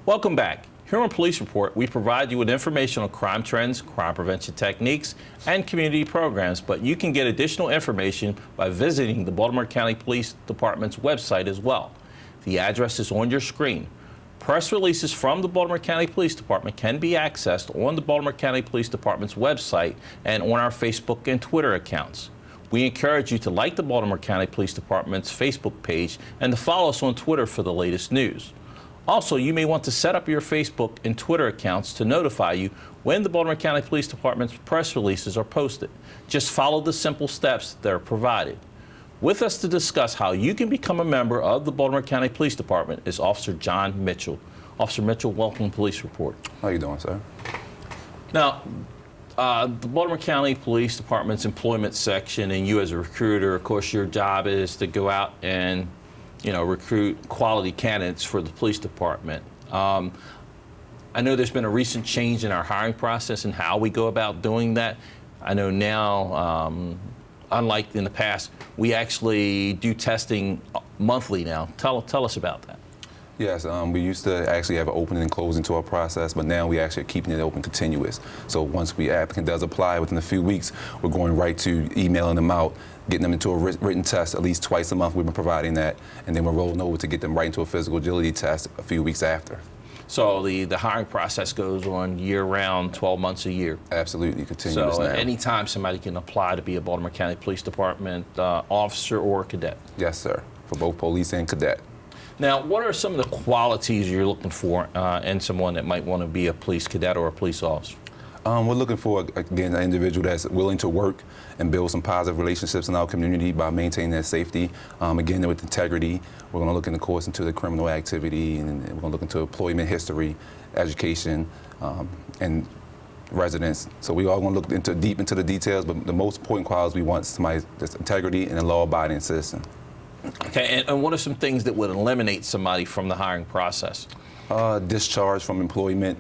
Welcome back. Here on Police Report, we provide you with information on crime trends, crime prevention techniques, and community programs, but you can get additional information by visiting the Baltimore County Police Department's website as well. The address is on your screen. Press releases from the Baltimore County Police Department can be accessed on the Baltimore County Police Department's website and on our Facebook and Twitter accounts. We encourage you to like the Baltimore County Police Department's Facebook page and to follow us on Twitter for the latest news. Also, you may want to set up your Facebook and Twitter accounts to notify you when the Baltimore County Police Department's press releases are posted. Just follow the simple steps that are provided. With us to discuss how you can become a member of the Baltimore County Police Department is Officer John Mitchell. Officer Mitchell, welcome to Police Report. How you doing, sir? Now, the Baltimore County Police Department's employment section, and you as a recruiter, of course, your job is to go out and recruit quality candidates for the police department. I know there's been a recent change in our hiring process and how we go about doing that. I know now, unlike in the past, we actually do testing monthly now. Tell us about that. Yes, we used to actually have an opening and closing to our process, but now we actually are keeping it open continuous. So once the applicant does apply, within a few weeks, we're going right to emailing them out, getting them into a written test at least twice a month. We've been providing that, and then we're rolling over to get them right into a physical agility test a few weeks after. So the hiring process goes on year-round, 12 months a year? Absolutely, continuous So now. anytime somebody can apply to be a Baltimore County Police Department officer or cadet? Yes, sir, for both police and cadet. Now, what are some of the qualities you're looking for in someone that might want to be a police cadet or a police officer? We're looking for, again, an individual that's willing to work and build some positive relationships in our community by maintaining their safety. Again, with integrity. We're going to look, of course, into the criminal activity, and we're going to look into employment history, education, and residence. So we are going to look deep into the details, but the most important qualities we want is somebody that's integrity and a law-abiding citizen. Okay, and what are some things that would eliminate somebody from the hiring process? Discharge from employment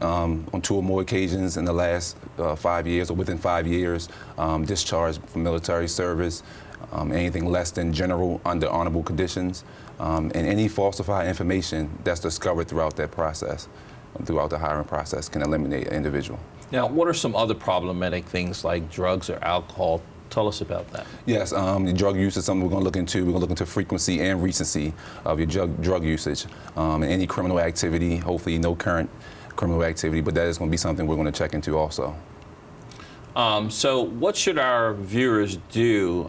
on 2 or more occasions in the last 5 years or within 5 years, discharge from military service, anything less than general under honorable conditions, and any falsified information that's discovered throughout that process, throughout the hiring process, can eliminate an individual. Now, what are some other problematic things like drugs or alcohol? Tell us about that. Yes, the drug use is something we're going to look into. We're going to look into frequency and recency of your drug usage, and any criminal activity, hopefully no current criminal activity, but that is going to be something we're going to check into also. So what should our viewers do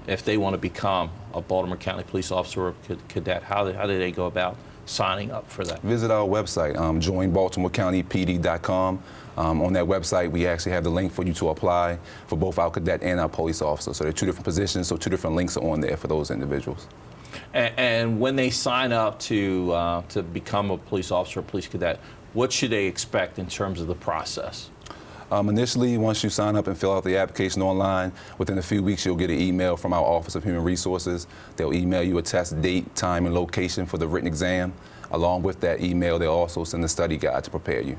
if they want to become a Baltimore County police officer or cadet? How do they go about signing up for that? Visit our website, joinbaltimorecountypd.com. On that website, we actually have the link for you to apply for both our cadet and our police officer. So there are 2 different positions, so 2 different links are on there for those individuals. And when they sign up to become a police officer or police cadet, what should they expect in terms of the process? Initially, once you sign up and fill out the application online, within a few weeks you'll get an email from our Office of Human Resources. They'll email you a test date, time, and location for the written exam. Along with that email, they'll also send a study guide to prepare you.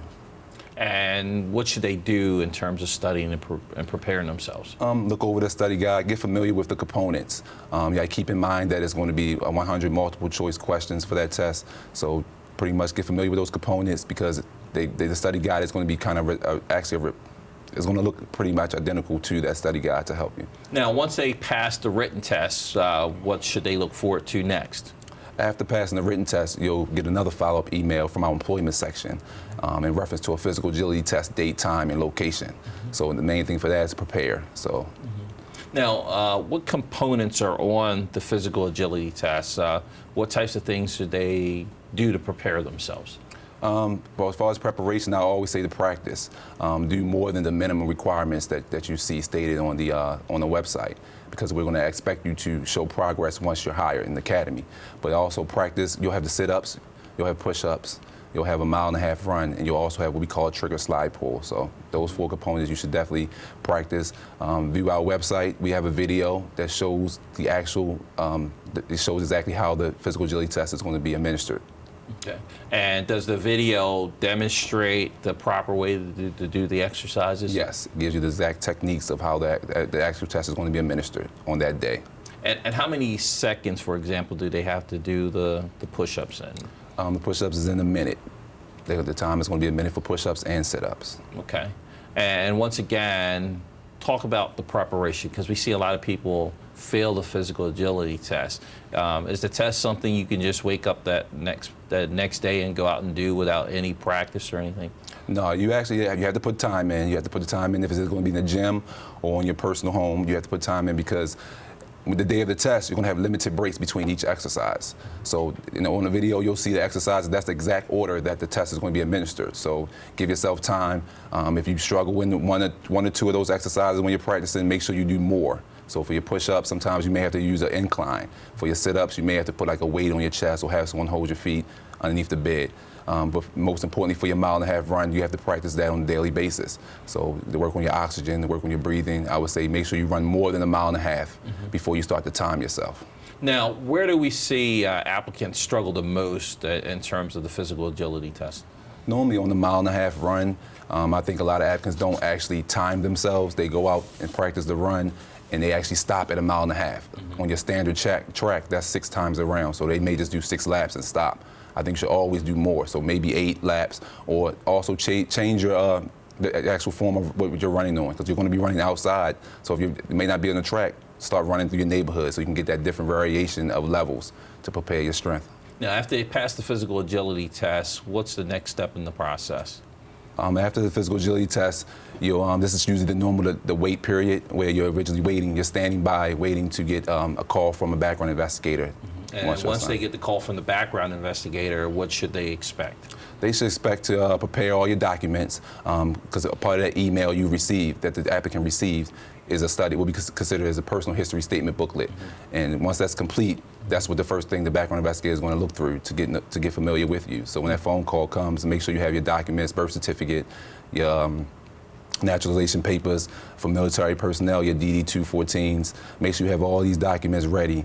And what should they do in terms of studying and preparing themselves? Look over the study guide, get familiar with the components. Keep in mind that it's going to be 100 multiple choice questions for that test. So pretty much get familiar with those components, because the study guide is going to be kind of it's going to look pretty much identical to that study guide to help you. Now, once they pass the written tests, what should they look forward to next? After passing the written test, you'll get another follow-up email from our employment section in reference to a physical agility test date, time, and location. Mm-hmm. So the main thing for that is to prepare. So. Mm-hmm. Now, what components are on the physical agility test? What types of things should they do to prepare themselves? Well, as far as preparation, I always say to practice. Do more than the minimum requirements that you see stated on the website, because we're going to expect you to show progress once you're hired in the academy. But also practice. You'll have the sit-ups, you'll have push-ups, you'll have a 1.5 mile run, and you'll also have what we call a trigger slide pull. So those 4 components you should definitely practice. View our website. We have a video that shows the actual, it shows exactly how the physical agility test is going to be administered. Okay. And does the video demonstrate the proper way to do the exercises? Yes, it gives you the exact techniques of how the actual test is going to be administered on that day. And how many seconds, for example, do they have to do the push-ups in? The push-ups is in a minute. The time is going to be a minute for push-ups and sit-ups. Okay. And once again, talk about the preparation, because we see a lot of people fail the physical agility test. Is the test something you can just wake up that next day and go out and do without any practice or anything? No, you have to put time in. You have to put the time in if it's going to be in the gym or in your personal home. You have to put time in because with the day of the test, you're going to have limited breaks between each exercise. So, on the video, you'll see the exercise. That's the exact order that the test is going to be administered. So, give yourself time. If you struggle with one or two of those exercises when you're practicing, make sure you do more. So, for your push-ups, sometimes you may have to use an incline. For your sit-ups, you may have to put like a weight on your chest or have someone hold your feet underneath the bed. But most importantly, for your mile-and-a-half run, you have to practice that on a daily basis. So to work on your oxygen, to work on your breathing, I would say make sure you run more than a mile and a half before you start to time yourself. Now, where do we see applicants struggle the most in terms of the physical agility test? Normally on the mile-and-a-half run, I think a lot of applicants don't actually time themselves. They go out and practice the run, and they actually stop at a mile and a half. On your standard track, that's 6 times around, so they may just do 6 laps and stop. I think you should always do more, so maybe 8 laps, or also change your the actual form of what you're running on, because you're going to be running outside. So if you may not be on the track, start running through your neighborhood so you can get that different variation of levels to prepare your strength. Now, after they pass the physical agility test, what's the next step in the process? After the physical agility test, this is usually the wait period where you're originally waiting. You're standing by waiting to get a call from a background investigator. And once they get the call from the background investigator, what should they expect? They should expect to prepare all your documents, because part of that email you received, that the applicant received, is a study, will be considered as a personal history statement booklet. And once that's complete, that's what the first thing the background investigator is going to look through to get familiar with you. So when that phone call comes, make sure you have your documents, birth certificate, your naturalization papers for military personnel, your DD-214s. Make sure you have all these documents ready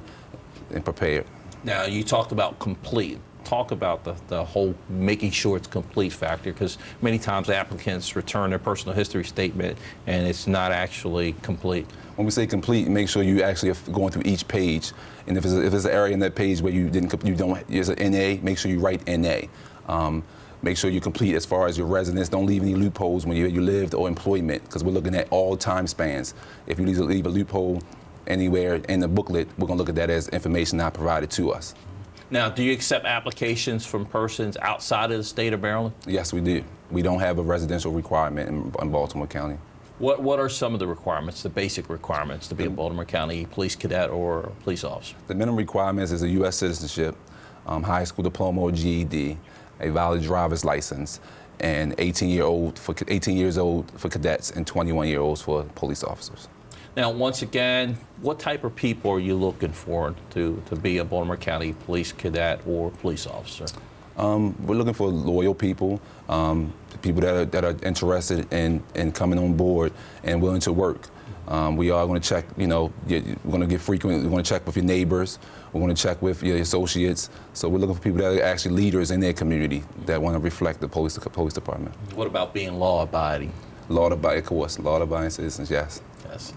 and prepared. Now, you talked about complete. Talk about the whole making sure it's complete factor, because many times applicants return their personal history statement and it's not actually complete. When we say complete, make sure you actually are going through each page. And if there's an area in that page where there's an NA, make sure you write NA. Make sure you complete as far as your residence. Don't leave any loopholes when you lived or employment, because we're looking at all time spans. If you leave a loophole anywhere in the booklet, we're going to look at that as information not provided to us. Now, do you accept applications from persons outside of the state of Maryland? Yes, we do. We don't have a residential requirement in Baltimore County. What are some of the requirements, the basic requirements to be a Baltimore County police cadet or a police officer? The minimum requirements is a U.S. citizenship, high school diploma or GED, a valid driver's license, and 18 years old for cadets and 21-year-olds for police officers. Now, once again, what type of people are you looking for to be a Baltimore County police cadet or police officer? We're looking for loyal people, people that are interested in coming on board and willing to work. We are going to check, we're going to get frequent, we're going to check with your neighbors, we're going to check with your associates. So we're looking for people that are actually leaders in their community that want to reflect the police department. What about being law-abiding? Law-abiding, of course, law-abiding citizens, yes. Yes.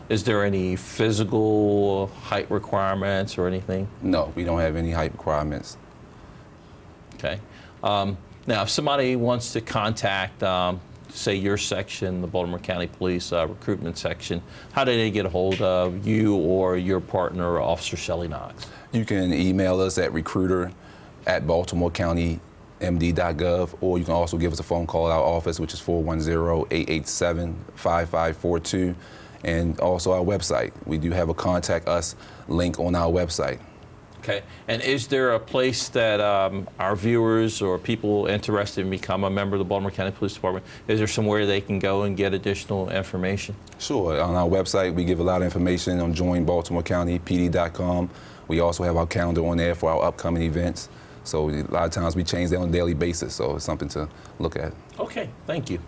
Is there any physical height requirements or anything? No, we don't have any height requirements. Okay. Now, if somebody wants to contact, say, your section, the Baltimore County Police Recruitment section, how do they get a hold of you or your partner, Officer Shelley Knox? You can email us at recruiter@baltimorecountymd.gov, or you can also give us a phone call at our office, which is 410-887-5542, and also our website. We do have a Contact Us link on our website. Okay. And is there a place that our viewers or people interested in become a member of the Baltimore County Police Department, is there somewhere they can go and get additional information? Sure. On our website, we give a lot of information on joinbaltimorecountypd.com. We also have our calendar on there for our upcoming events. So a lot of times we change that on a daily basis, so it's something to look at. Okay, thank you.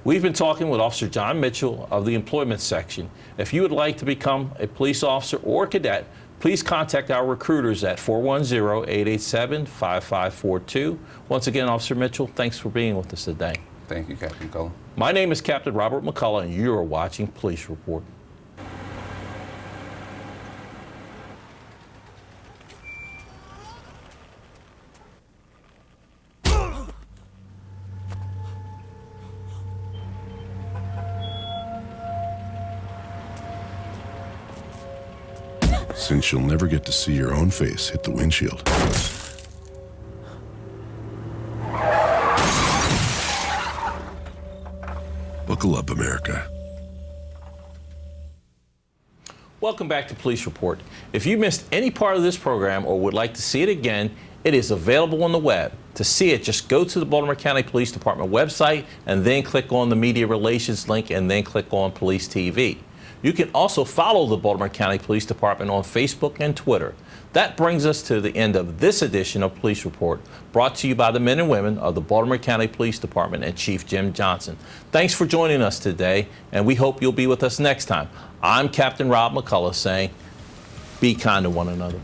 We've been talking with Officer John Mitchell of the Employment Section. If you would like to become a police officer or cadet, please contact our recruiters at 410-887-5542. Once again, Officer Mitchell, thanks for being with us today. Thank you, Captain McCullough. My name is Captain Robert McCullough, and you are watching Police Report. since you'll never get to see your own face hit the windshield. Buckle up, America. Welcome back to Police Report. If you missed any part of this program or would like to see it again, it is available on the web. To see it, just go to the Baltimore County Police Department website and then click on the Media Relations link and then click on Police TV. You can also follow the Baltimore County Police Department on Facebook and Twitter. That brings us to the end of this edition of Police Report, brought to you by the men and women of the Baltimore County Police Department and Chief Jim Johnson. Thanks for joining us today, and we hope you'll be with us next time. I'm Captain Rob McCullough saying, be kind to one another.